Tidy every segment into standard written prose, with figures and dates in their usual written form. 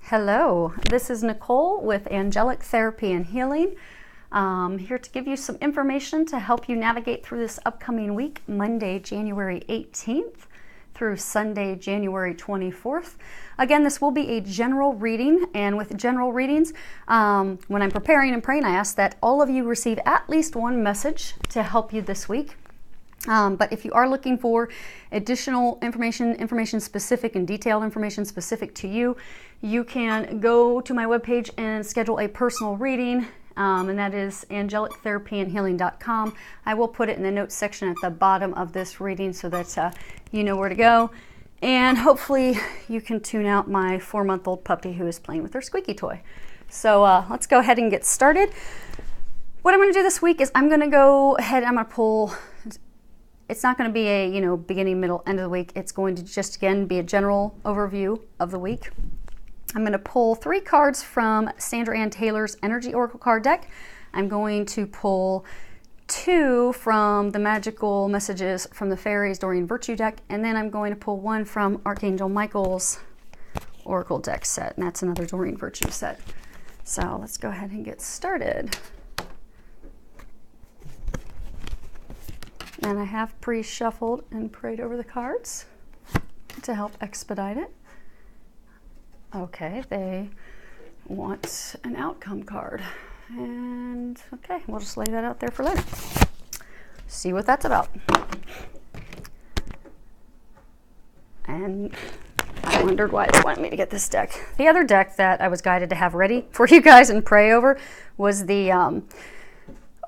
Hello, this is Nicole with Angelic Therapy and Healing. Here to give you some information to help you navigate through this upcoming week, Monday, January 18th through Sunday, January 24th. Again, this will be a general reading, and with general readings, when I'm preparing and praying, I ask that all of you receive at least one message to help you this week. But if you are looking for additional information specific and detailed information specific to you, you can go to my webpage and schedule a personal reading, and that is angelictherapyandhealing.com. I will put it in the notes section at the bottom of this reading so that you know where to go. And hopefully you can tune out my 4-month-old puppy who is playing with her squeaky toy. So let's go ahead and get started. What I'm going to do this week is I'm going to go ahead, I'm going to pull. It's not going to be a, beginning, middle, end of the week. It's going to just, again, be a general overview of the week. I'm going to pull 3 cards from Sandra Ann Taylor's Energy Oracle card deck. I'm going to pull 2 from the Magical Messages from the Fairies Doreen Virtue deck. And then I'm going to pull 1 from Archangel Michael's Oracle deck set. And that's another Doreen Virtue set. So let's go ahead and get started. And I have pre-shuffled and prayed over the cards to help expedite it. Okay, they want an outcome card. And okay, we'll just lay that out there for later. See what that's about. And I wondered why they wanted me to get this deck. The other deck that I was guided to have ready for you guys and pray over was the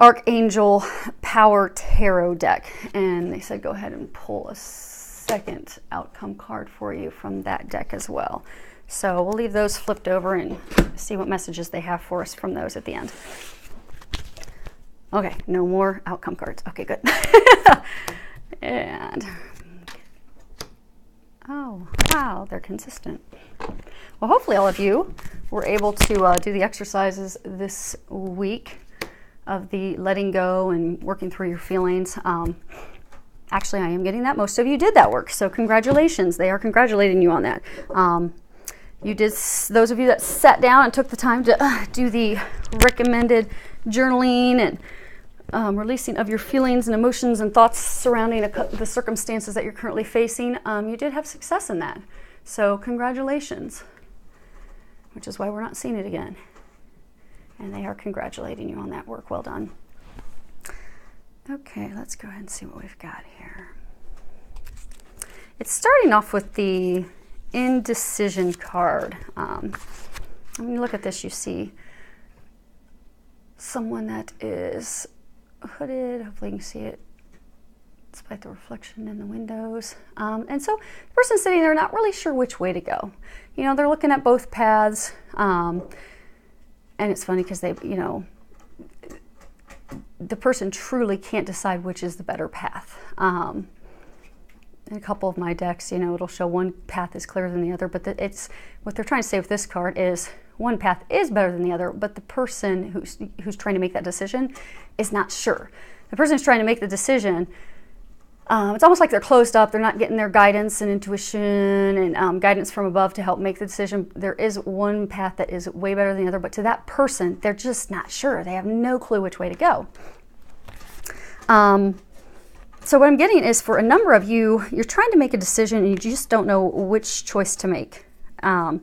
Archangel Power Tarot deck, and they said go ahead and pull a second outcome card for you from that deck as well. So we'll leave those flipped over and see what messages they have for us from those at the end. Okay, no more outcome cards. Okay, good. And oh wow, they're consistent. Well, hopefully all of you were able to do the exercises this week of the letting go and working through your feelings. Actually, I am getting that. Most of you did that work, so congratulations. They are congratulating you on that. You did. Those of you that sat down and took the time to do the recommended journaling and releasing of your feelings and emotions and thoughts surrounding the circumstances that you're currently facing, you did have success in that. So congratulations, which is why we're not seeing it again. And they are congratulating you on that work. Well done. Okay, let's go ahead and see what we've got here. It's starting off with the indecision card. When you look at this, you see someone that is hooded. Hopefully you can see it despite the reflection in the windows. And so the person sitting there not really sure which way to go. They're looking at both paths. And it's funny because they, the person truly can't decide which is the better path. In a couple of my decks, it'll show one path is clearer than the other, but it's what they're trying to say with this card is one path is better than the other, but the person who's trying to make that decision is not sure. The person who's trying to make the decision, it's almost like they're closed up. They're not getting their guidance and intuition and guidance from above to help make the decision. There is one path that is way better than the other, but to that person, they're just not sure. They have no clue which way to go. So what I'm getting is for a number of you, you're trying to make a decision and you just don't know which choice to make. I'm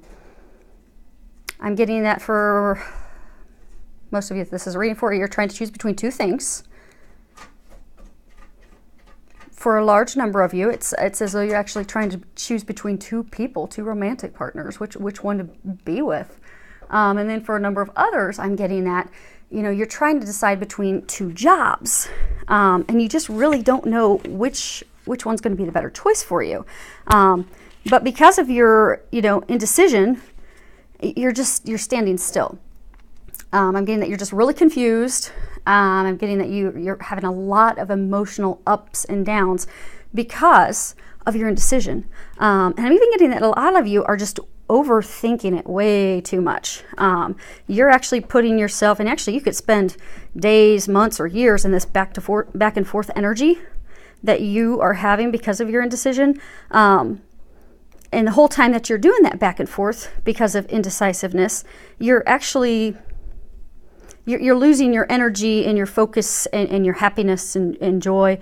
getting that for most of you. If this is a reading for you, you're trying to choose between 2 things. For a large number of you, it's as though you're actually trying to choose between 2 people, 2 romantic partners, which one to be with. And then for a number of others, I'm getting that, you're trying to decide between 2 jobs. And you just really don't know which one's going to be the better choice for you. But because of your, indecision, you're standing still. I'm getting that you're just really confused. I'm getting that you're having a lot of emotional ups and downs because of your indecision. And I'm even getting that a lot of you are just overthinking it way too much. You're actually putting yourself, and actually you could spend days, months, or years in this back and forth energy that you are having because of your indecision. And the whole time that you're doing that back and forth because of indecisiveness, you're actually, you're losing your energy and your focus and your happiness and joy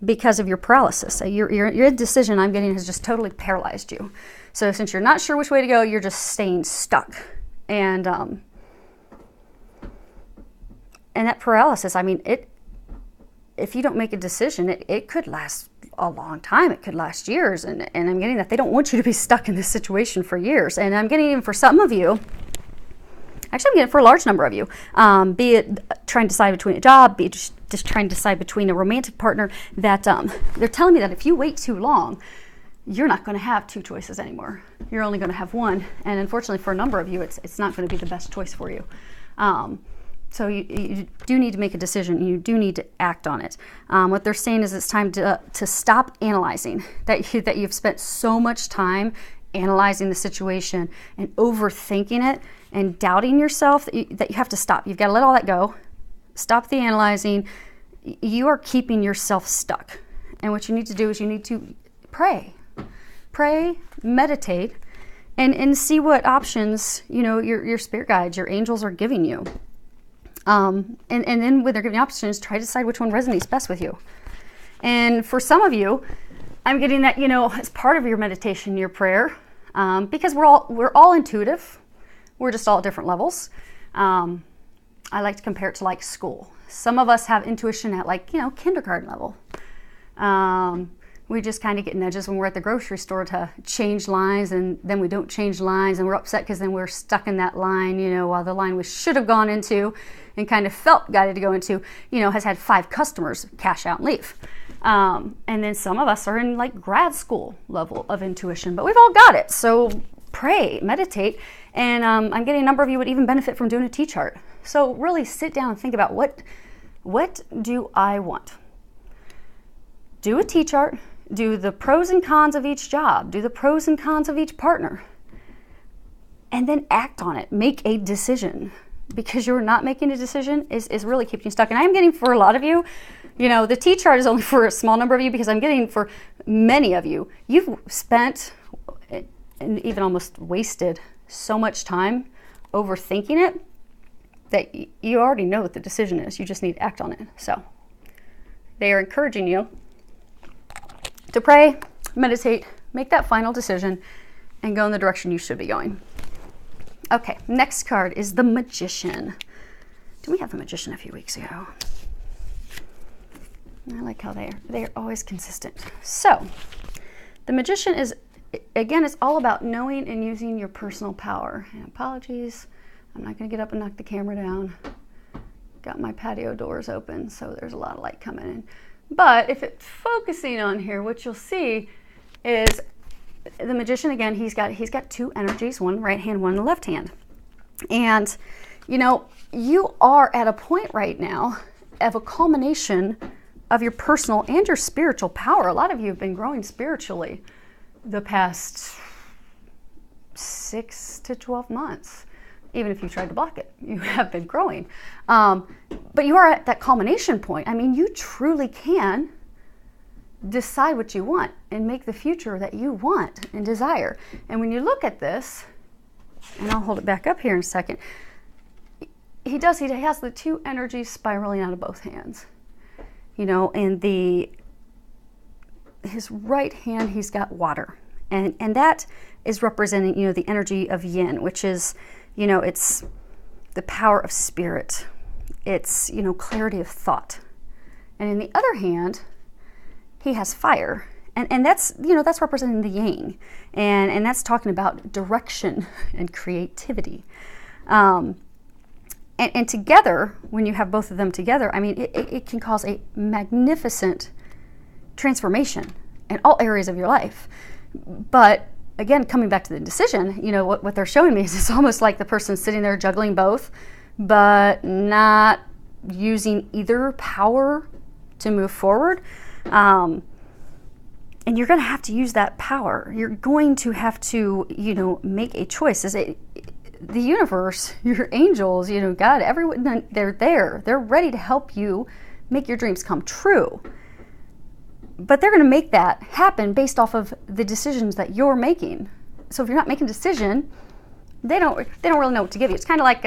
because of your paralysis. Your indecision, I'm getting, has just totally paralyzed you. So since you're not sure which way to go, you're just staying stuck. And that paralysis, I mean, if you don't make a decision, it could last a long time. It could last years. And I'm getting that they don't want you to be stuck in this situation for years. And I'm getting even for some of you, actually I'm getting for a large number of you, be it trying to decide between a job, be it just trying to decide between a romantic partner, that they're telling me that if you wait too long, you're not going to have two choices anymore. You're only going to have one. And unfortunately for a number of you, it's not going to be the best choice for you. So you do need to make a decision. You do need to act on it. What they're saying is it's time to stop analyzing, that you've spent so much time analyzing the situation and overthinking it and doubting yourself that you have to stop. You've got to let all that go. Stop the analyzing. You are keeping yourself stuck. And what you need to do is you need to pray. Pray, meditate, and see what options, your spirit guides, your angels are giving you. And then when they're giving you options, try to decide which one resonates best with you. And for some of you, I'm getting that, as part of your meditation, your prayer, because we're all intuitive. We're just all at different levels. I like to compare it to like school. Some of us have intuition at kindergarten level. We just kind of get nudges when we're at the grocery store to change lines, and then we don't change lines, and we're upset because then we're stuck in that line, while the line we should have gone into and kind of felt guided to go into, has had 5 customers cash out and leave. And then some of us are in like grad school level of intuition, but we've all got it. So pray, meditate, and I'm getting a number of you would even benefit from doing a T-chart. So really sit down and think about what do I want? Do a T-chart. Do the pros and cons of each job. Do the pros and cons of each partner. And then act on it. Make a decision. Because you're not making a decision is really keeping you stuck. And I'm getting for a lot of you, the T-chart is only for a small number of you, because I'm getting for many of you, you've spent and even almost wasted so much time overthinking it that you already know what the decision is. You just need to act on it. So they are encouraging you to pray, meditate, make that final decision, and go in the direction you should be going. Okay, next card is the Magician. Did we have the Magician a few weeks ago? I like how they're always consistent. So, the Magician is, again, it's all about knowing and using your personal power. And apologies, I'm not going to get up and knock the camera down. Got my patio doors open, so there's a lot of light coming in. But if it's focusing on here, what you'll see is the Magician, again, he's got 2 energies, one right hand, one in the left hand. And, you are at a point right now of a culmination of your personal and your spiritual power. A lot of you have been growing spiritually the past 6 to 12 months. Even if you tried to block it, you have been growing. But you are at that culmination point. I mean, you truly can decide what you want and make the future that you want and desire. And when you look at this, and I'll hold it back up here in a second, he has the 2 energies spiraling out of both hands. And his right hand, he's got water. And that is representing, the energy of yin, which is, it's the power of spirit. It's, clarity of thought. And in the other hand, he has fire. And that's, that's representing the yang. And that's talking about direction and creativity. And together, when you have both of them together, I mean, it can cause a magnificent transformation in all areas of your life. But again, coming back to the decision, what they're showing me is it's almost like the person sitting there juggling both, but not using either power to move forward. And you're going to have to use that power. You're going to have to, make a choice. The universe, your angels, God, everyone, they're there. They're ready to help you make your dreams come true. But they're going to make that happen based off of the decisions that you're making. So if you're not making a decision, they don't really know what to give you. It's kind of like,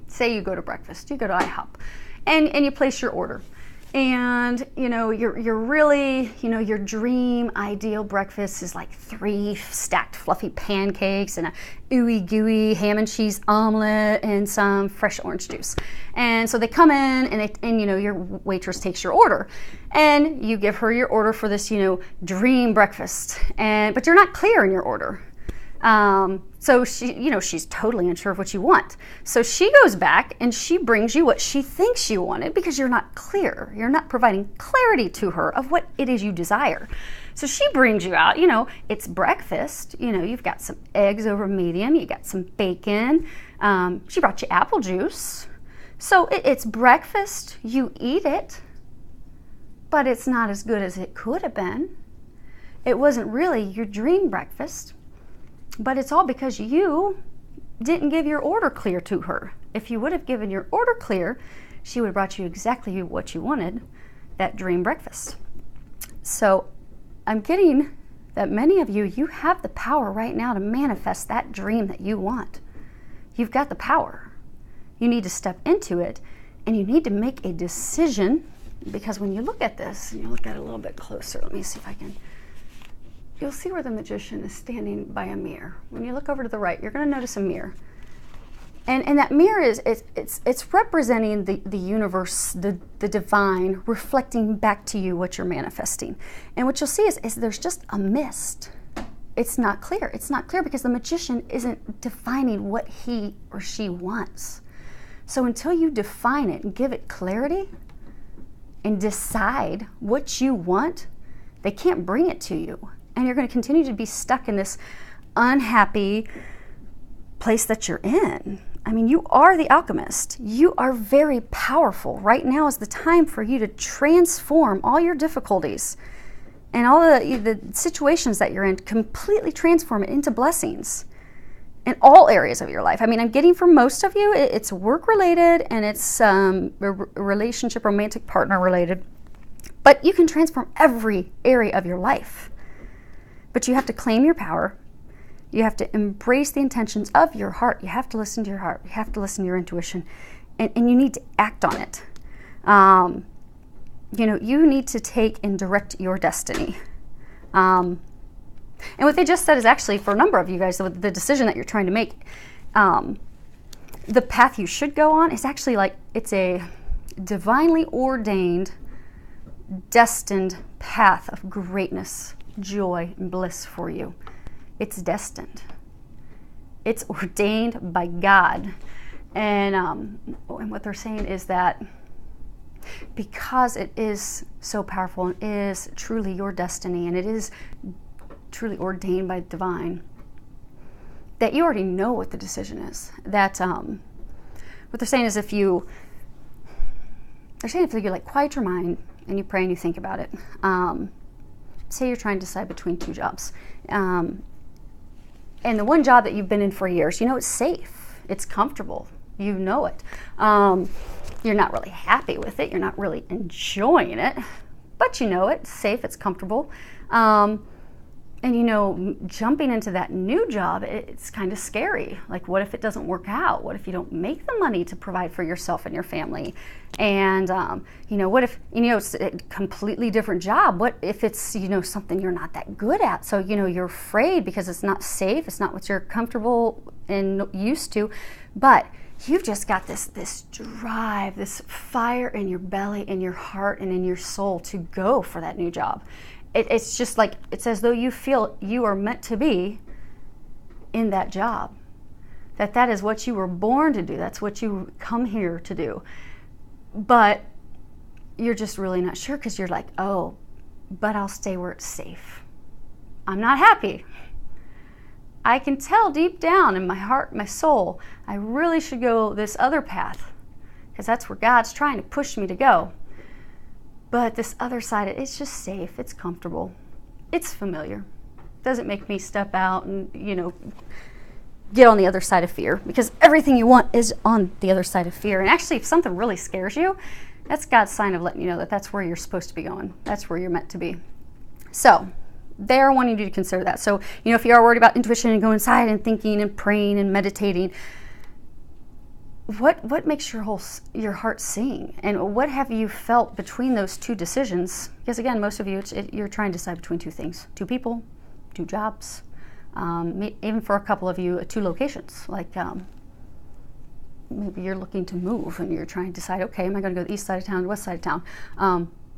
say you go to breakfast, you go to IHOP, and you place your order. And, you're really, your dream ideal breakfast is like 3 stacked fluffy pancakes and a ooey gooey ham and cheese omelet and some fresh orange juice. And so they come in and your waitress takes your order and you give her your order for this, dream breakfast. But you're not clear in your order. So she's totally unsure of what you want. So she goes back and she brings you what she thinks you wanted because you're not clear. You're not providing clarity to her of what it is you desire. So she brings you out, it's breakfast. You've got some eggs over medium. You got some bacon. She brought you apple juice. So it's breakfast. You eat it, but it's not as good as it could have been. It wasn't really your dream breakfast. But it's all because you didn't give your order clear to her. If you would have given your order clear, she would have brought you exactly what you wanted, that dream breakfast. So I'm getting that many of you have the power right now to manifest that dream that you want. You've got the power. You need to step into it, and you need to make a decision, because when you look at this, and you look at it a little bit closer, let me see if I can... You'll see where the magician is standing by a mirror. When you look over to the right, you're going to notice a mirror. And that mirror it's representing the universe, the divine, reflecting back to you what you're manifesting. And what you'll see is there's just a mist. It's not clear. It's not clear because the magician isn't defining what he or she wants. So until you define it and give it clarity and decide what you want, they can't bring it to you. And you're going to continue to be stuck in this unhappy place that you're in. I mean, you are the alchemist. You are very powerful. Right now is the time for you to transform all your difficulties and all the situations that you're in, completely transform it into blessings in all areas of your life. I mean, I'm getting for most of you, it's work-related and it's relationship, romantic partner related. But you can transform every area of your life. But you have to claim your power. You have to embrace the intentions of your heart. You have to listen to your heart. You have to listen to your intuition. And you need to act on it. You need to take and direct your destiny. And what they just said is actually, for a number of you guys, the decision that you're trying to make, the path you should go on is actually it's a divinely ordained, destined path of greatness, joy, and bliss for you. It's destined. It's ordained by God. And what they're saying is that because it is so powerful and is truly your destiny and it is truly ordained by the divine, that you already know what the decision is. That what they're saying is if you quiet your mind and you pray and you think about it. Say you're trying to decide between 2 jobs. And the one job that you've been in for years, it's safe. It's comfortable. You know it. You're not really happy with it. You're not really enjoying it. But you know it. It's safe. It's comfortable. And jumping into that new job, it's kind of scary. Like, what if it doesn't work out? What if you don't make the money to provide for yourself and your family? And, what if, it's a completely different job? What if it's, something you're not that good at? So, you're afraid because it's not safe. It's not what you're comfortable and used to. But you've just got this drive, this fire in your belly, in your heart, and in your soul to go for that new job. It's just like, it's as though you feel you are meant to be in that job. That is what you were born to do. That's what you come here to do. But you're just really not sure because you're like, oh, but I'll stay where it's safe. I'm not happy. I can tell deep down in my heart, my soul, I really should go this other path because that's where God's trying to push me to go. But this other side, it's just safe, it's comfortable, it's familiar. Doesn't make me step out and, get on the other side of fear, because everything you want is on the other side of fear. And actually, if something really scares you, That's God's sign of letting you know that that's where you're supposed to be going. That's where you're meant to be. So they're wanting you to consider that. So, if you are worried about intuition and go inside and thinking and praying and meditating, what makes your heart sing? And what have you felt between those two decisions? Because again, most of you, you're trying to decide between two things: two people, two jobs, even for a couple of you, two locations. Like maybe you're looking to move and you're trying to decide, okay, am I going to go to the east side of town, the west side of town?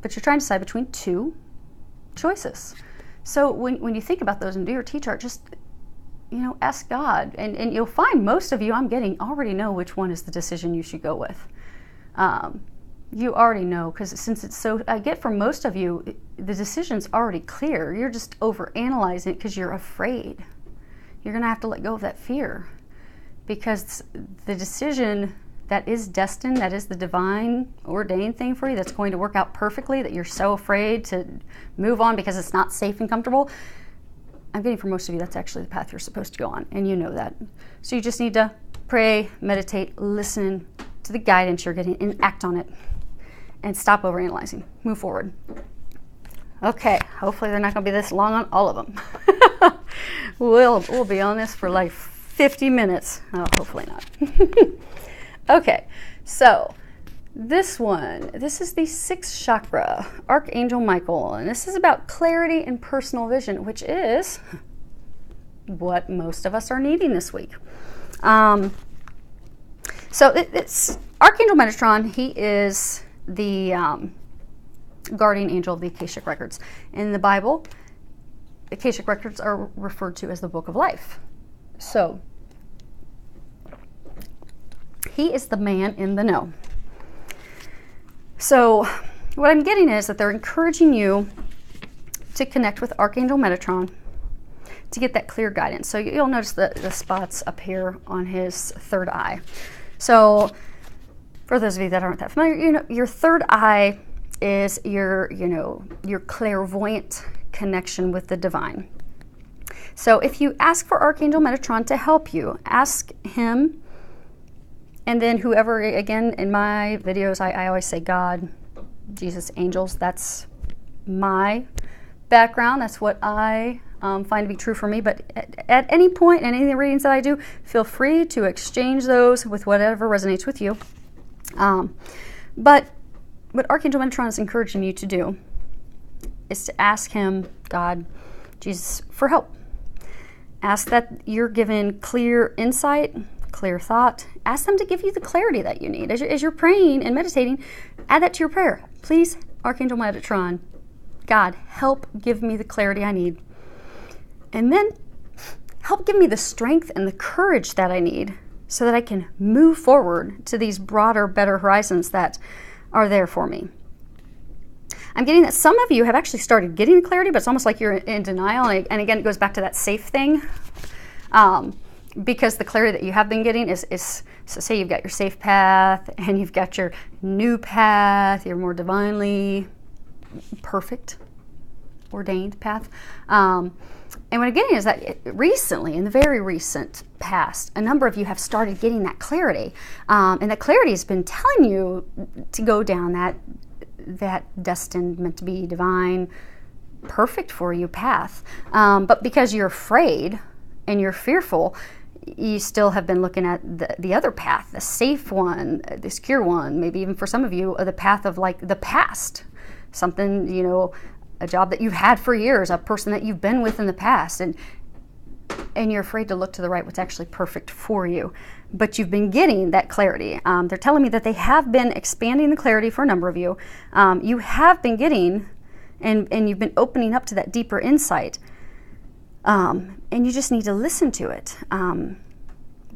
But you're trying to decide between two choices. So when you think about those and do your T-chart, just ask God, and you'll find most of you, I'm getting, already know which one is the decision you should go with. You already know, because since it's so, I get from most of you, the decision's already clear. You're just overanalyzing it because you're afraid. You're going to have to let go of that fear, because the decision that is destined, that is the divine ordained thing for you, that's going to work out perfectly, that you're so afraid to move on because it's not safe and comfortable, I'm getting for most of you, that's actually the path you're supposed to go on, and you know that. So you just need to pray, meditate, listen to the guidance you're getting, and act on it, and stop overanalyzing. Move forward. Okay, hopefully they're not going to be this long on all of them. We'll be on this for like 50 minutes. Oh, hopefully not. Okay, so this is the sixth chakra, Archangel Michael, and this is about clarity and personal vision, which is what most of us are needing this week. So it's Archangel Metatron. He is the guardian angel of the Akashic Records. In the Bible, the Akashic Records are referred to as the Book of Life. So he is the man in the know. So what I'm getting is that they're encouraging you to connect with Archangel Metatron to get that clear guidance. So you'll notice the spots up here on his third eye. So for those of you that aren't that familiar, your third eye is your clairvoyant connection with the divine. So if you ask for Archangel Metatron to help you, ask him. And then whoever, again, in my videos, I always say God, Jesus, angels. That's my background. That's what I find to be true for me. But at any point in any of the readings that I do, feel free to exchange those with whatever resonates with you. But what Archangel Metatron is encouraging you to do is to ask him, God, Jesus, for help. Ask that you're given clear insight, clear thought. Ask them to give you the clarity that you need. As you're praying and meditating, add that to your prayer. Please, Archangel Metatron, God, help give me the clarity I need. And then help give me the strength and the courage that I need so that I can move forward to these broader, better horizons that are there for me. I'm getting that some of you have actually started getting the clarity, but it's almost like you're in denial. And again, it goes back to that safe thing. Because the clarity that you have been getting is so say you've got your safe path and you've got your new path, your more divinely perfect, ordained path. And what I'm getting is that recently, in the very recent past, a number of you have started getting that clarity. And that clarity has been telling you to go down that destined, meant to be divine, perfect for you path. But because you're afraid and you're fearful, you still have been looking at the other path, the safe one, the secure one, maybe even for some of you, the path of like the past, something, a job that you've had for years, a person that you've been with in the past, and you're afraid to look to the right, what's actually perfect for you. But you've been getting that clarity. They're telling me that they have been expanding the clarity for a number of you. You have been getting, and you've been opening up to that deeper insight. And you just need to listen to it.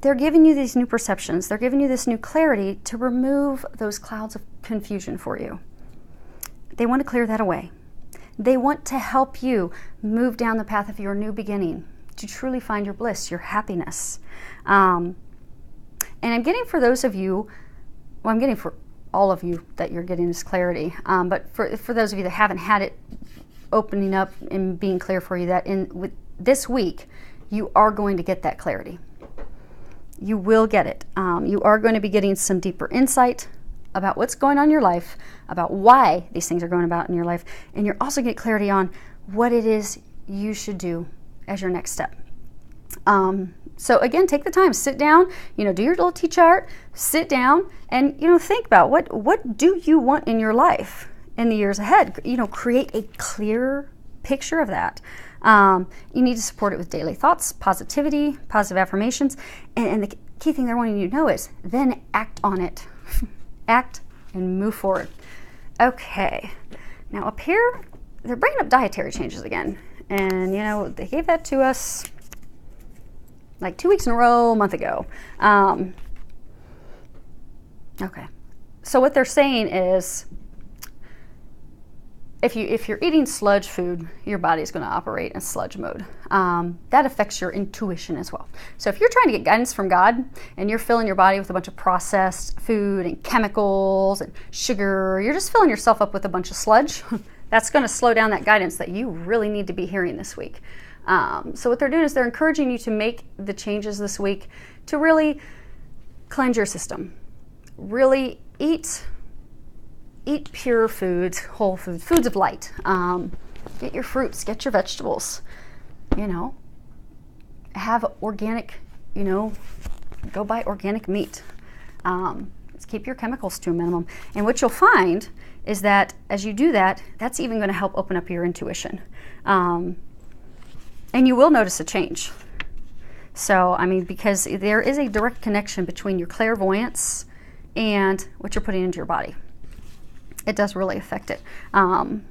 They're giving you these new perceptions. They're giving you this new clarity to remove those clouds of confusion for you. They want to clear that away. They want to help you move down the path of your new beginning to truly find your bliss, your happiness. And I'm getting for those of you, well, I'm getting for all of you that you're getting this clarity, but for those of you that haven't had it opening up and being clear for you, that with this week, you are going to get that clarity. You will get it. You are going to be getting some deeper insight, about what's going on in your life, about why these things are going about in your life, and you're also get clarity on what it is you should do as your next step. So again, take the time, sit down, do your little T-chart, sit down and, think about what do you want in your life in the years ahead? Create a clear picture of that. You need to support it with daily thoughts, positivity, positive affirmations, and the key thing they're wanting you to know is then act on it. Act and move forward. Okay, now up here, they're bringing up dietary changes again. And, they gave that to us like 2 weeks in a row, a month ago. Okay, so what they're saying is, if you're eating sludge food, your body's going to operate in sludge mode. That affects your intuition as well. So if you're trying to get guidance from God and you're filling your body with a bunch of processed food and chemicals and sugar, you're just filling yourself up with a bunch of sludge. That's going to slow down that guidance that you really need to be hearing this week. So what they're doing is they're encouraging you to make the changes this week to really cleanse your system. Really eat pure foods, whole foods, foods of light. Get your fruits, get your vegetables, have organic, go buy organic meat. Let's keep your chemicals to a minimum. And what you'll find is that as you do that, that's even going to help open up your intuition. And you will notice a change. So, because there is a direct connection between your clairvoyance and what you're putting into your body. It does really affect it. And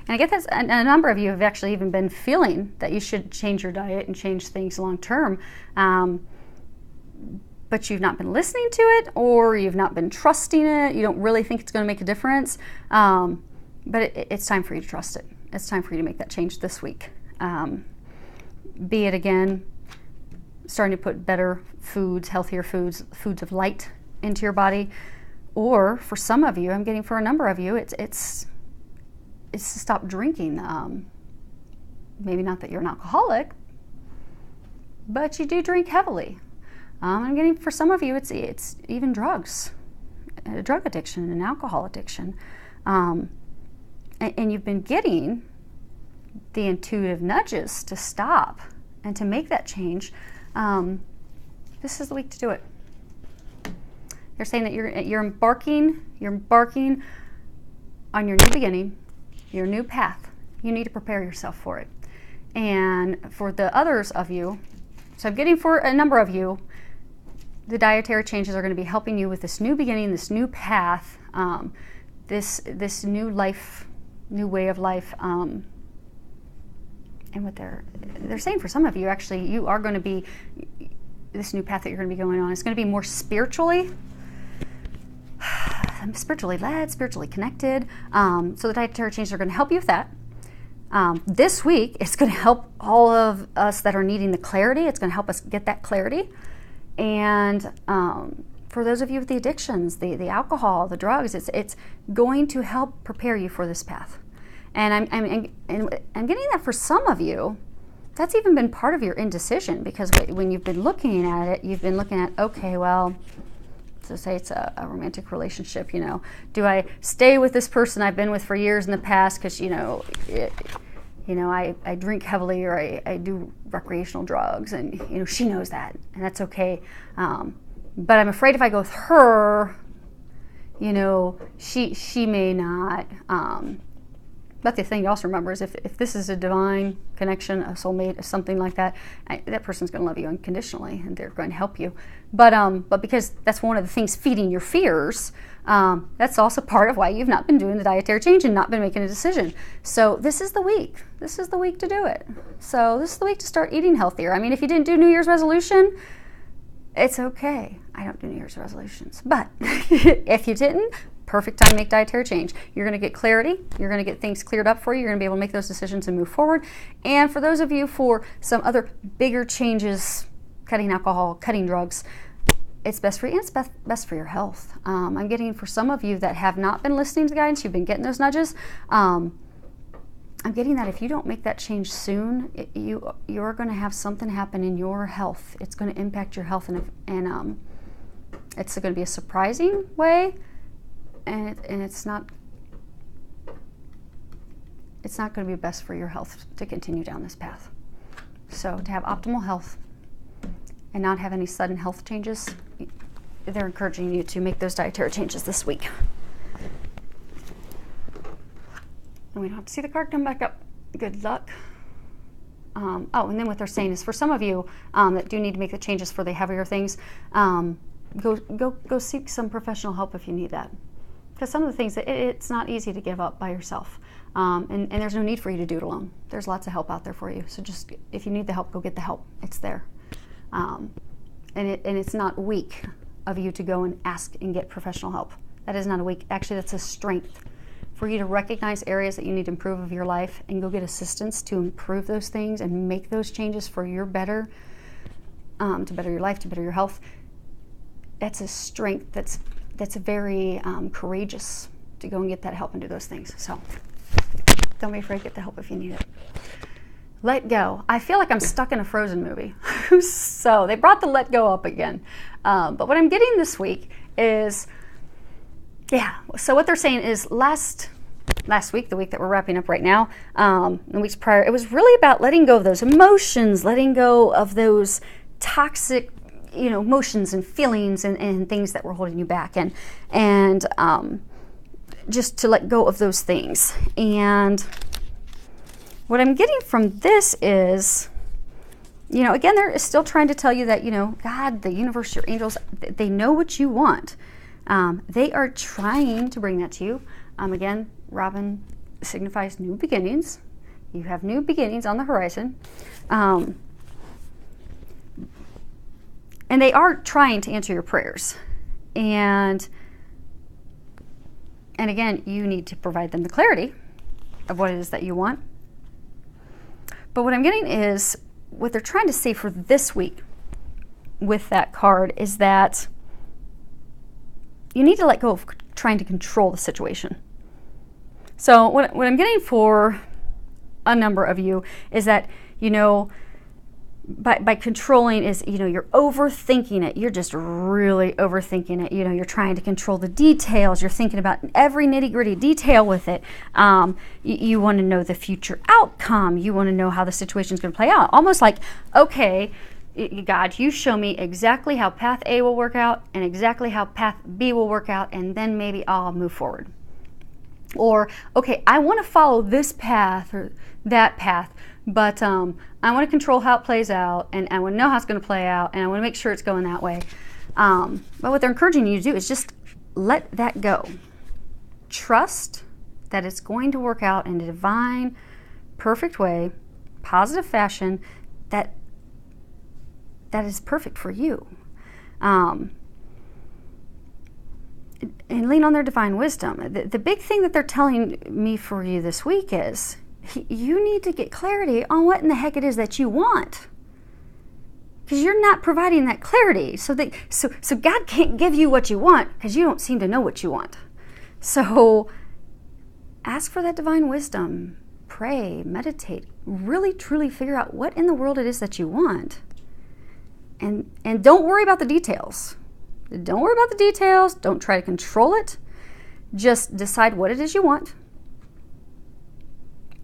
I get that a number of you have actually even been feeling that you should change your diet and change things long term. But you've not been listening to it, or you've not been trusting it. You don't really think it's going to make a difference. But it's time for you to trust it. It's time for you to make that change this week. Be it, again, starting to put better foods, healthier foods, foods of light into your body. Or for some of you, I'm getting for a number of you, it's to stop drinking. Maybe not that you're an alcoholic, but you do drink heavily. I'm getting for some of you, it's even drugs, a drug addiction, an alcohol addiction. And you've been getting the intuitive nudges to stop and to make that change. This is the week to do it. They're saying that you're embarking on your new beginning, your new path. You need to prepare yourself for it. And for the others of you, so I'm getting for a number of you, the dietary changes are going to be helping you with this new beginning, this new path, this new life, new way of life. And what they're saying for some of you, actually, you are going to be, this new path that you're going to be going on is going to be more spiritually led, spiritually connected. So the dietary changes are going to help you with that. This week, it's going to help all of us that are needing the clarity. It's going to help us get that clarity. And for those of you with the addictions, the alcohol, the drugs, it's going to help prepare you for this path. And I'm getting that for some of you, that's even been part of your indecision, because when you've been looking at it, you've been looking at, okay, well, so say it's a romantic relationship, do I stay with this person I've been with for years in the past because, I drink heavily, or I do recreational drugs, and, she knows that, and that's okay. But I'm afraid if I go with her, she may not. But the thing to also remember is if this is a divine connection, a soulmate, something like that, that person's going to love you unconditionally, and they're going to help you. But because that's one of the things feeding your fears, that's also part of why you've not been doing the dietary change and not been making a decision. So this is the week. This is the week to do it. So this is the week to start eating healthier. If you didn't do New Year's resolution, it's okay. I don't do New Year's resolutions. But if you didn't, perfect time to make dietary change. You're going to get clarity. You're going to get things cleared up for you. You're going to be able to make those decisions and move forward. And for those of you for some other bigger changes, cutting alcohol, cutting drugs, it's best for you, and it's best for your health. I'm getting for some of you that have not been listening to the guidance, you've been getting those nudges. I'm getting that if you don't make that change soon, you're going to have something happen in your health. It's going to impact your health, and It's going to be a surprising way, and it's not going to be best for your health to continue down this path. So to have optimal health and not have any sudden health changes, they're encouraging you to make those dietary changes this week. And we don't have to see the card come back up. Good luck. And then what they're saying is for some of you that do need to make the changes for the heavier things, go seek some professional help if you need that. Because some of the things, it's not easy to give up by yourself. And there's no need for you to do it alone. There's lots of help out there for you. So just, if you need the help, go get the help. It's there. And it's not weak of you to go and ask and get professional help. That is not a weak, actually that's a strength for you to recognize areas that you need to improve of your life and go get assistance to improve those things and make those changes for your better, to better your life, to better your health. That's a strength that's very courageous to go and get that help and do those things. So don't be afraid to get the help if you need it. Let go. I feel like I'm stuck in a Frozen movie. So they brought the let go up again. But what I'm getting this week is, so what they're saying is last week, the week that we're wrapping up right now, the weeks prior, it was really about letting go of those emotions, letting go of those toxic, emotions and feelings and things that were holding you back, and just to let go of those things. And what I'm getting from this is, again, they're still trying to tell you that, God, the universe, your angels, they know what you want. They are trying to bring that to you. Again, Robin signifies new beginnings. You have new beginnings on the horizon. And they are trying to answer your prayers. And again, you need to provide them the clarity of what it is that you want. But what I'm getting is, what they're trying to say for this week with that card is that you need to let go of trying to control the situation. So what I'm getting for a number of you is that, by controlling is, you're overthinking it. You're just really overthinking it. You're trying to control the details. You're thinking about every nitty-gritty detail with it. You want to know the future outcome. You want to know how the situation is going to play out. Almost like, okay, God, you show me exactly how path A will work out and exactly how path B will work out, and then maybe I'll move forward. Or, okay, I want to follow this path or that path, but I want to control how it plays out, and I want to know how it's going to play out, and I want to make sure it's going that way. But what they're encouraging you to do is just let that go. Trust that it's going to work out in a divine, perfect way, positive fashion that is perfect for you. And lean on their divine wisdom. The big thing that they're telling me for you this week is you need to get clarity on what in the heck it is that you want. Because you're not providing that clarity. So God can't give you what you want because you don't seem to know what you want. So ask for that divine wisdom. Pray, meditate, really truly figure out what in the world it is that you want. And don't worry about the details. Don't worry about the details. Don't try to control it. Just decide what it is you want.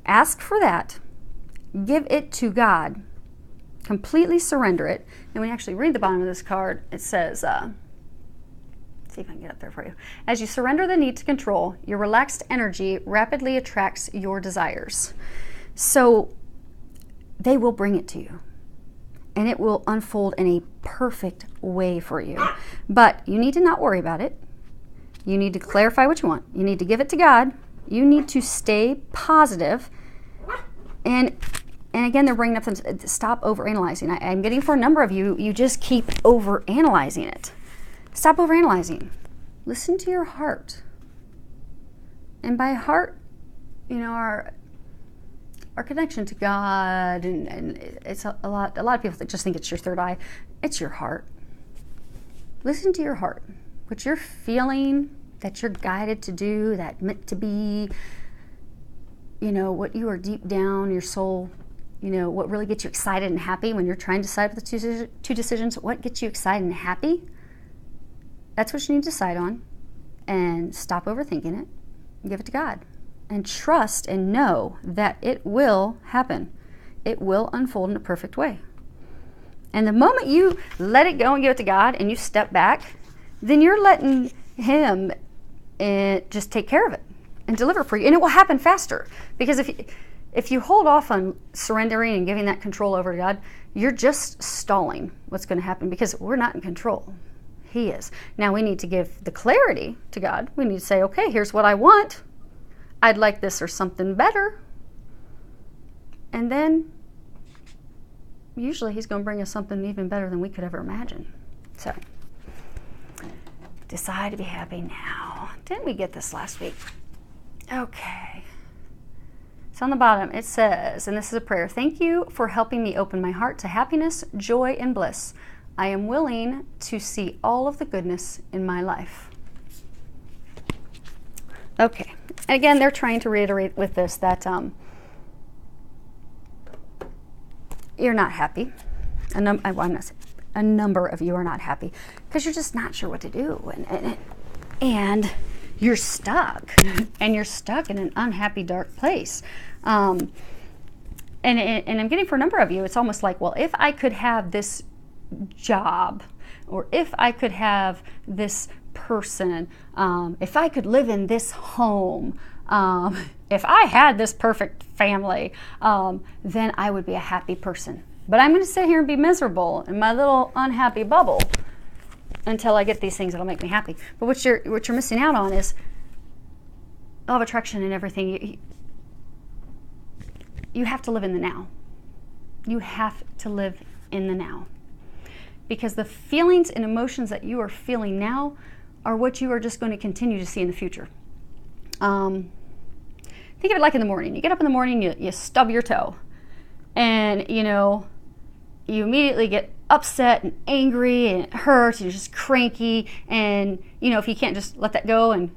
Ask for that. Give it to God. Completely surrender it. And when you actually read the bottom of this card, it says, see if I can get up there for you. As you surrender the need to control, your relaxed energy rapidly attracts your desires. So they will bring it to you. And it will unfold in a perfect way for you. But you need to not worry about it. You need to clarify what you want. You need to give it to God. You need to stay positive. And again, they're bringing up stop overanalyzing. I'm getting for a number of you, you just keep overanalyzing it. Stop overanalyzing. Listen to your heart. And by heart, our connection to God, and it's a lot of people that just think it's your third eye. It's your heart. Listen to your heart. What you're feeling, that you're guided to do, that meant to be, what you are deep down, your soul, what really gets you excited and happy when you're trying to decide the two decisions. What gets you excited and happy? that's what you need to decide on, and stop overthinking it, and give it to God, and trust and know that it will happen. It will unfold in a perfect way. And the moment you let it go and give it to God and you step back, then you're letting Him just take care of it and deliver for you. And it will happen faster. Because if you hold off on surrendering and giving that control over to God, you're just stalling what's going to happen, because we're not in control. He is. Now we need to give the clarity to God. We need to say, okay, here's what I want. I'd like this or something better. And then usually He's going to bring us something even better than we could ever imagine. So decide to be happy now. Didn't we get this last week? Okay. So on the bottom it says, and this is a prayer, thank you for helping me open my heart to happiness, joy, and bliss. I am willing to see all of the goodness in my life. Okay. And again, they're trying to reiterate with this that you're not happy. A number of you are not happy because you're just not sure what to do. And you're stuck. And you're stuck in an unhappy, dark place. And I'm getting for a number of you, it's almost like, well, if I could have this job, or if I could have this person, if I could live in this home, if I had this perfect family, then I would be a happy person. But I'm going to sit here and be miserable in my little unhappy bubble until I get these things that'll make me happy. But what you're missing out on is law of attraction and everything. You have to live in the now. You have to live in the now. Because the feelings and emotions that you are feeling now are what you are just going to continue to see in the future. Think of it like in the morning. You get up in the morning, you stub your toe. And, you immediately get upset and angry, and it hurts, and you're just cranky. And, if you can't just let that go and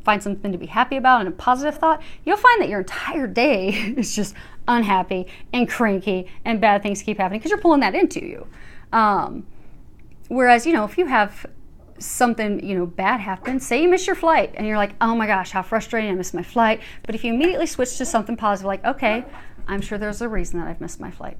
find something to be happy about and a positive thought, you'll find that your entire day is just unhappy and cranky, and bad things keep happening because you're pulling that into you. Whereas, if you have something, bad happen, say you miss your flight and you're like, oh my gosh, how frustrating, I missed my flight. But if you immediately switch to something positive, like, okay, I'm sure there's a reason that I've missed my flight.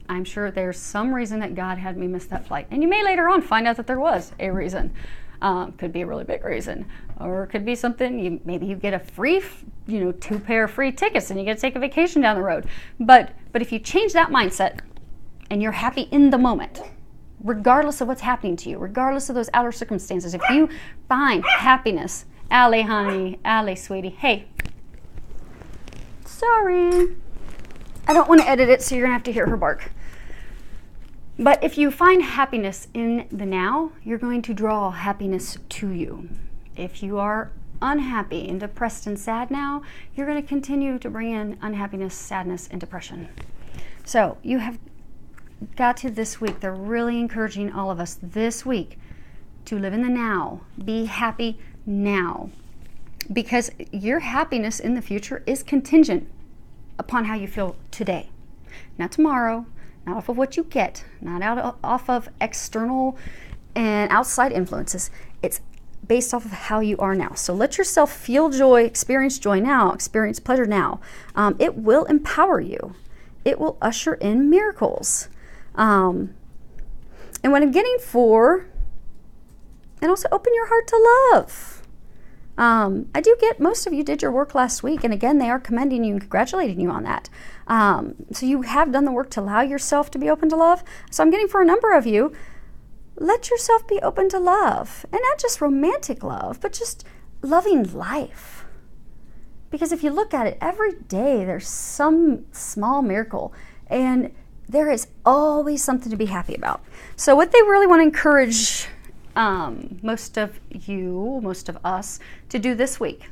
I'm sure there's some reason that God had me miss that flight. And you may later on find out that there was a reason. Could be a really big reason. Or it could be something, maybe you get a free, 2 pair of free tickets and you get to take a vacation down the road. But if you change that mindset and you're happy in the moment, regardless of what's happening to you, regardless of those outer circumstances, if you find happiness, Allie, honey, Allie, sweetie, hey, sorry, I don't want to edit it, so you're going to have to hear her bark. But if you find happiness in the now, you're going to draw happiness to you. If you are unhappy and depressed and sad now, you're going to continue to bring in unhappiness, sadness, and depression. So you have got to this week, they're really encouraging all of us this week to live in the now. Be happy now. Because your happiness in the future is contingent upon how you feel today. Not tomorrow, not off of what you get, not off of external and outside influences. It's based off of how you are now. So let yourself feel joy now, experience pleasure now. It will empower you. It will usher in miracles. And what I'm getting for, and also open your heart to love. I do get most of you did your work last week, and again, they are commending you and congratulating you on that. So you have done the work to allow yourself to be open to love. So I'm getting for a number of you, let yourself be open to love, and not just romantic love, but just loving life. Because if you look at it, every day there's some small miracle, and there is always something to be happy about. So what they really want to encourage most of us to do this week,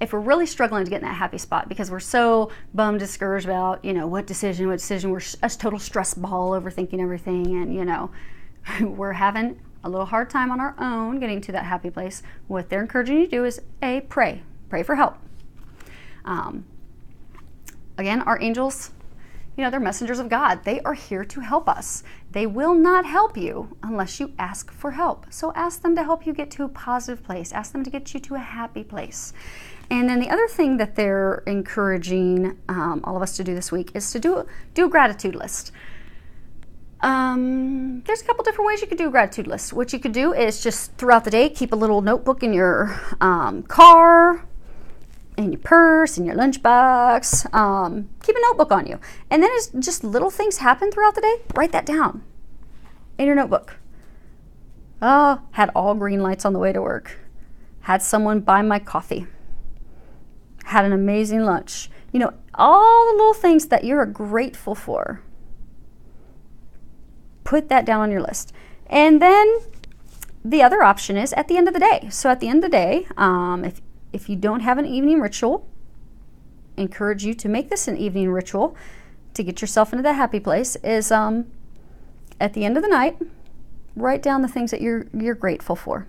if we're really struggling to get in that happy spot because we're so bummed, discouraged about, what decision, we're a total stress ball, overthinking everything, and, we're having a little hard time on our own getting to that happy place, what they're encouraging you to do is, pray for help. Again, our angels, they're messengers of God. They are here to help us. They will not help you unless you ask for help. So ask them to help you get to a positive place. Ask them to get you to a happy place. And then the other thing that they're encouraging all of us to do this week is to do a gratitude list. There's a couple different ways you could do a gratitude list. What you could do is just throughout the day, keep a little notebook in your car, in your purse, in your lunchbox. Keep a notebook on you. And then as just little things happen throughout the day, write that down in your notebook. Oh, had all green lights on the way to work. Had someone buy my coffee. Had an amazing lunch. All the little things that you're grateful for. Put that down on your list. And then the other option is at the end of the day. So at the end of the day, if you don't have an evening ritual, encourage you to make this an evening ritual to get yourself into that happy place, is at the end of the night, write down the things that you're grateful for.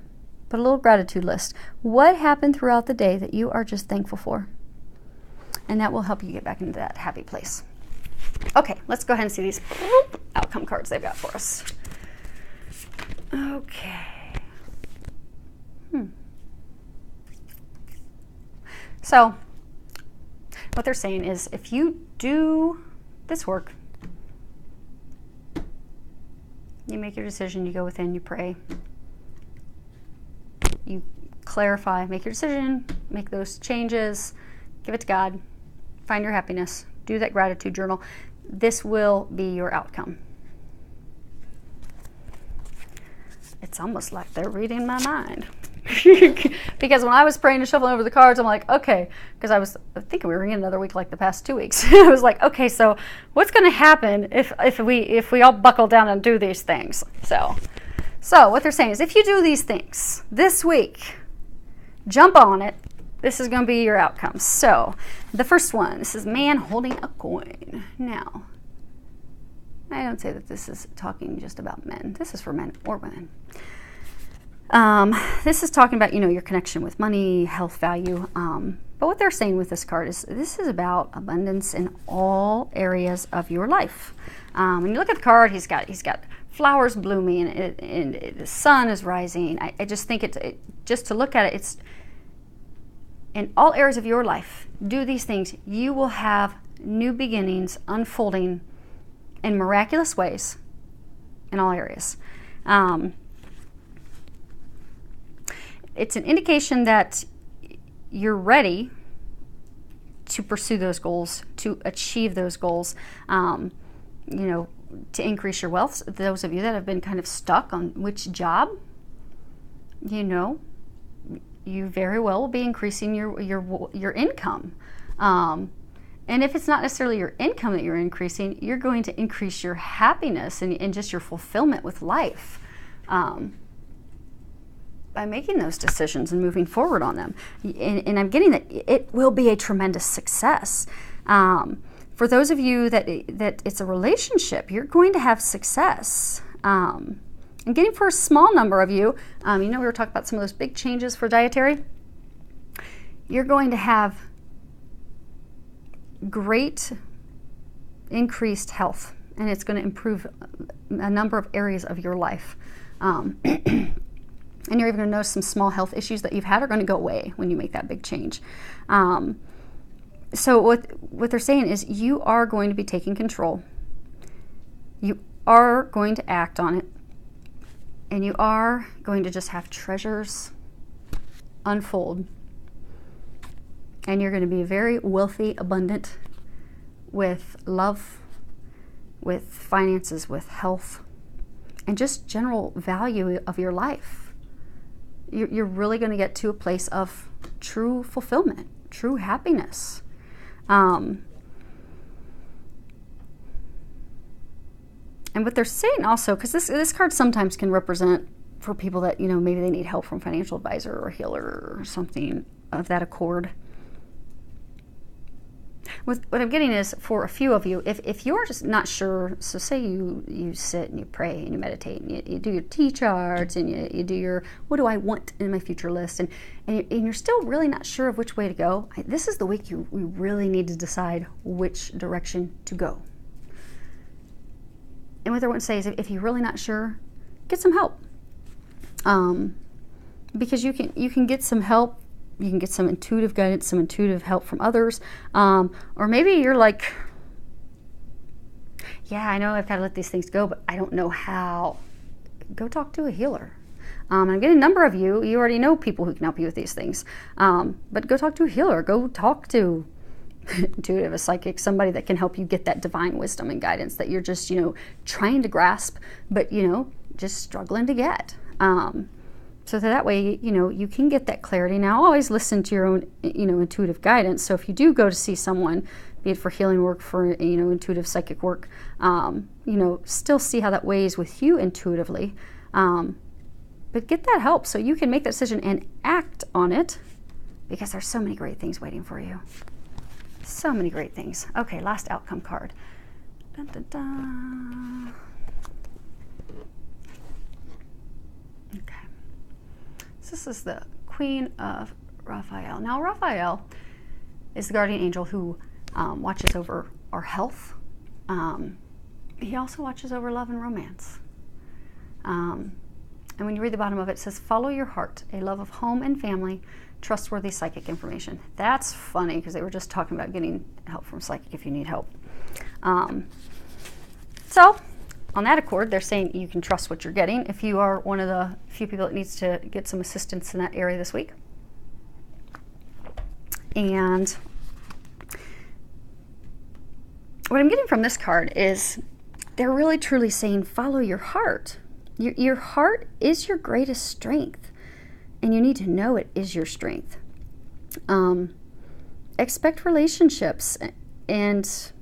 Put a little gratitude list. What happened throughout the day that you are just thankful for? And that will help you get back into that happy place. Okay, let's go ahead and see these outcome cards they've got for us. Okay. So, what they're saying is if you do this work, you make your decision, you go within, you pray, you clarify, make your decision, make those changes, give it to God, find your happiness, do that gratitude journal. This will be your outcome. It's almost like they're reading my mind. Because when I was praying and shuffling over the cards, I'm like, okay, because I think we were in another week like the past 2 weeks. I was like, okay, so what's going to happen if we all buckle down and do these things? So what they're saying is if you do these things this week, jump on it. This is going to be your outcome. So the first one, this is man holding a coin. Now, I don't say that this is talking just about men. This is for men or women. This is talking about, your connection with money, health value. But what they're saying with this card is this is about abundance in all areas of your life. When you look at the card, he's got flowers blooming and the sun is rising. I just think just to look at it, it's in all areas of your life. Do these things. You will have new beginnings unfolding in miraculous ways in all areas. It's an indication that you're ready to pursue those goals, to achieve those goals, to increase your wealth. Those of you that have been kind of stuck on which job, you very well will be increasing your income. And if it's not necessarily your income that you're increasing, you're going to increase your happiness and just your fulfillment with life by making those decisions and moving forward on them. And I'm getting that it will be a tremendous success. For those of you that it's a relationship, you're going to have success. I'm getting for a small number of you, we were talking about some of those big changes for dietary. You're going to have great increased health, and it's going to improve a number of areas of your life. And you're even going to notice some small health issues that you've had are going to go away when you make that big change. So what they're saying is you are going to be taking control. You are going to act on it. And you are going to just have treasures unfold. And you're going to be very wealthy, abundant with love, with finances, with health, and just general value of your life. You're really going to get to a place of true fulfillment, true happiness. And what they're saying also, because this card sometimes can represent for people that, maybe they need help from financial advisor or healer or something of that accord. What I'm getting is for a few of you, if you're just not sure, so say you sit and you pray and you meditate and you do your T-charts and you do your what do I want in my future list and you're still really not sure of which way to go, this is the week we really need to decide which direction to go. And what I want to say is, if you're really not sure, get some help. Because you can get some help. You can get some intuitive guidance, some intuitive help from others. Or maybe you're like, yeah, I know I've got to let these things go, but I don't know how. Go talk to a healer. I'm getting a number of you already know people who can help you with these things. But go talk to a healer. Go talk to intuitive, a psychic, somebody that can help you get that divine wisdom and guidance that you're just, trying to grasp, but, just struggling to get. So that way, you can get that clarity. Now, always listen to your own, intuitive guidance. So if you do go to see someone, be it for healing work, for, intuitive psychic work, still see how that weighs with you intuitively. But get that help so you can make that decision and act on it, because there's so many great things waiting for you. So many great things. Okay, last outcome card. Dun, dun, dun. Okay. So this is the Queen of Raphael. Now, Raphael is the guardian angel who watches over our health. He also watches over love and romance. And when you read the bottom of it, it says, follow your heart, a love of home and family, trustworthy psychic information. That's funny, because they were just talking about getting help from psychic if you need help. So on that accord, they're saying you can trust what you're getting if you are one of the few people that needs to get some assistance in that area this week. And what I'm getting from this card is they're really truly saying, follow your heart. Your heart is your greatest strength, and you need to know it is your strength. Expect relationships. And so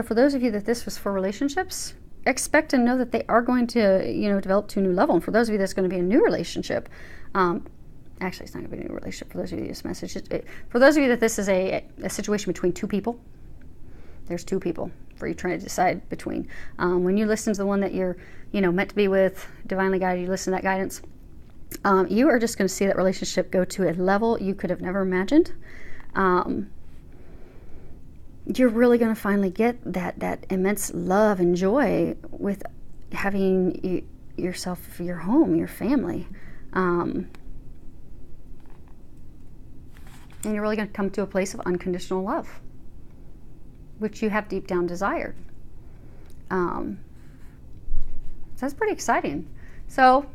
for those of you that this was for relationships, expect and know that they are going to, develop to a new level. And for those of you that's going to be a new relationship, actually it's not going to be a new relationship for those of you this message. For those of you that this is a situation between two people, there's two people for you trying to decide between. When you listen to the one that you're, meant to be with, divinely guided, you listen to that guidance, you are just going to see that relationship go to a level you could have never imagined. You're really going to finally get that immense love and joy with having yourself, your home, your family. And you're really going to come to a place of unconditional love, which you have deep down desired. So that's pretty exciting. So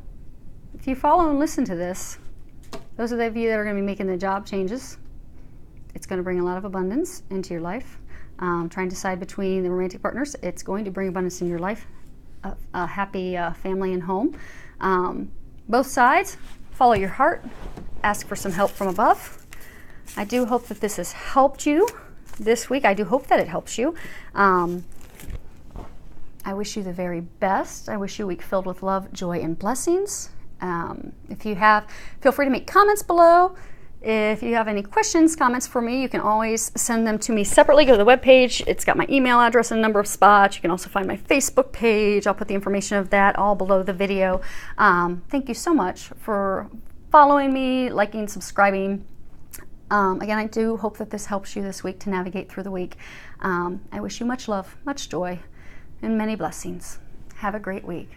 if you follow and listen to this, those are the of you that are going to be making the job changes. It's going to bring a lot of abundance into your life. Trying to decide between the romantic partners, it's going to bring abundance in your life, a happy family and home. Both sides, follow your heart, ask for some help from above. I do hope that this has helped you this week. I do hope that it helps you. I wish you the very best. I wish you a week filled with love, joy, and blessings. If you have, feel free to make comments below. If you have any questions, comments for me, you can always send them to me separately. Go to the webpage. It's got my email address in a number of spots. You can also find my Facebook page. I'll put the information of that all below the video. Thank you so much for following me, liking, subscribing. Again, I do hope that this helps you this week to navigate through the week. I wish you much love, much joy, and many blessings. Have a great week.